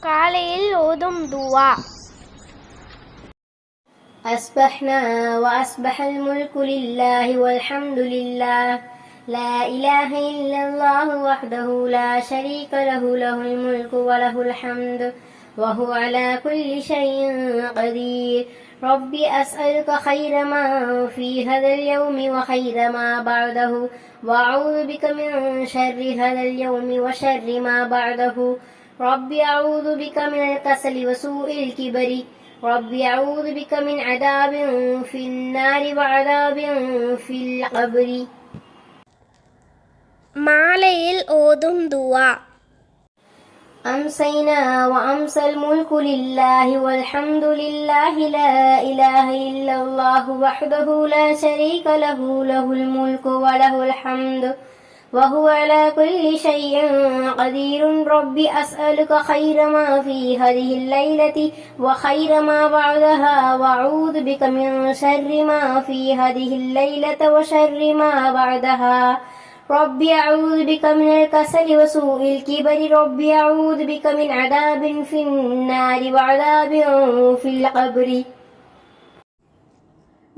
காலையில் ஓதும் துவா. أصبحنا وأصبح الملك لله والحمد لله لا إله إلا الله وحده لا شريك له له الملك وله الحمد وهو على كل شيء قدير ربي أسألك خير ما في هذا اليوم وخير ما بعده وأعوذ بك من شر هذا اليوم وشر ما بعده ربي أعوذ بك من الكسل وسوء الكبر ربي أعوذ بك من عذاب في النار وعذاب في القبر. மாலையில் ஓதும் துவா. أمسينا وأمسى الملك لله والحمد لله لا إله إلا الله وحده لا شريك له له الملك وله الحمد وهو على كل شيء قدير ربي أسألك خير ما في هذه الليلة وخير ما بعدها وأعوذ بك من شر ما في هذه الليلة وشر ما بعدها ربي أعوذ بك من الكسل وسوء الكبر ربي أعوذ بك من عذاب في النار وعذاب في القبر.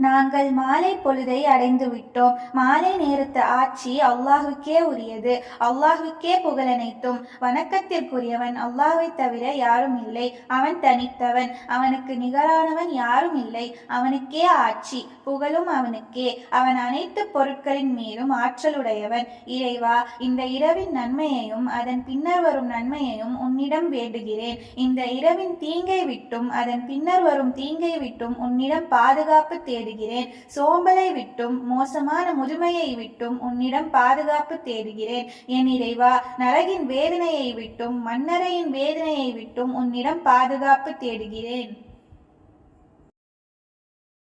நாங்கள் மாலை பொழுதை அடைந்து விட்டோம். மாலை நேரத்து ஆட்சி அல்லாஹுக்கே உரியது. அல்லாஹுக்கே புகழனைத்தும். வணக்கத்திற்குரியவன் அல்லாஹ்வை தவிர யாரும் இல்லை. அவன் தனித்தவன், அவனுக்கு நிகரானவன் யாரும் இல்லை. அவனுக்கே ஆட்சி, புகழும் அவனுக்கே. அவன் அனைத்து பொருட்களின் மீதும் ஆற்றலுடையவன். இறைவா, இந்த இரவின் நன்மையையும் அதன் பின்னர் வரும் நன்மையையும் உன்னிடம் வேண்டுகிறேன். இந்த இரவின் தீங்கை விட்டும் அதன் பின்னர் வரும் தீங்கை விட்டும் உன்னிடம் பாதுகாப்பு தேடுகிறேன். சோம்பலை விட்டும் மோசமான முதுமையை விட்டும் உன்னிடம் பாதுகாப்பு தேடுகிறேன். என் இறைவா, நரகின் வேதனையை விட்டும் மண்ணறையின் வேதனையை விட்டும் உன்னிடம் பாதுகாப்பு தேடுகிறேன்.